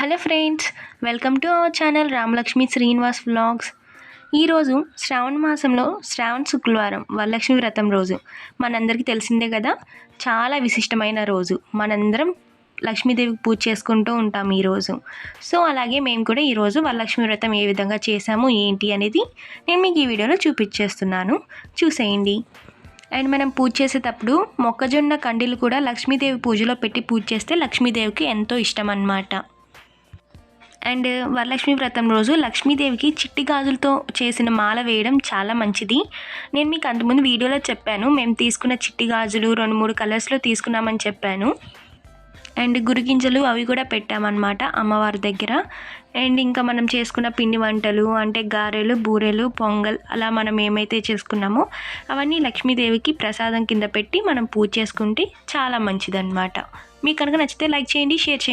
Hello friends, welcome to our channel Ramalakshmi Srinivas vlogs. ఈరోజు శ్రావణ మాసంలో శ్రావణ శుక్రవారం వరలక్ష్మి వ్రతం రోజు. మనందరికీ తెలిసిందే కదా, చాలా విశిష్టమైన రోజు. మనందరం లక్ష్మీదేవికి పూజ చేసుకుంటూ ఉంటాం ఈరోజు. సో అలాగే మేము కూడా ఈరోజు వరలక్ష్మి వ్రతం ఏ విధంగా చేసాము ఏంటి అనేది నేను మీకు ఈ వీడియోలో చూపించేస్తున్నాను, చూసేయండి. అండ్ మనం పూజ చేసేటప్పుడు మొక్కజొన్న కండీలు కూడా లక్ష్మీదేవి పూజలో పెట్టి పూజ చేస్తే లక్ష్మీదేవికి ఎంతో ఇష్టం అన్నమాట. అండ్ వరలక్ష్మి వ్రతం రోజు లక్ష్మీదేవికి చిట్టి గాజులతో చేసిన మాల వేయడం చాలా మంచిది. నేను మీకు అంతకుముందు వీడియోలో చెప్పాను, మేము తీసుకున్న చిట్టి గాజులు 2-3 కలర్స్లో తీసుకున్నామని చెప్పాను. అండ్ గురిగింజలు అవి కూడా పెట్టామన్నమాట అమ్మవారి దగ్గర. అండ్ ఇంకా మనం చేసుకున్న పిండి వంటలు అంటే గారెలు, బూరెలు, పొంగల్, అలా మనం ఏమైతే చేసుకున్నామో అవన్నీ లక్ష్మీదేవికి ప్రసాదం కింద పెట్టి మనం పూజ చేసుకుంటే చాలా మంచిదన్నమాట. మీకు కనుక నచ్చితే లైక్ చేయండి, షేర్ చేయండి.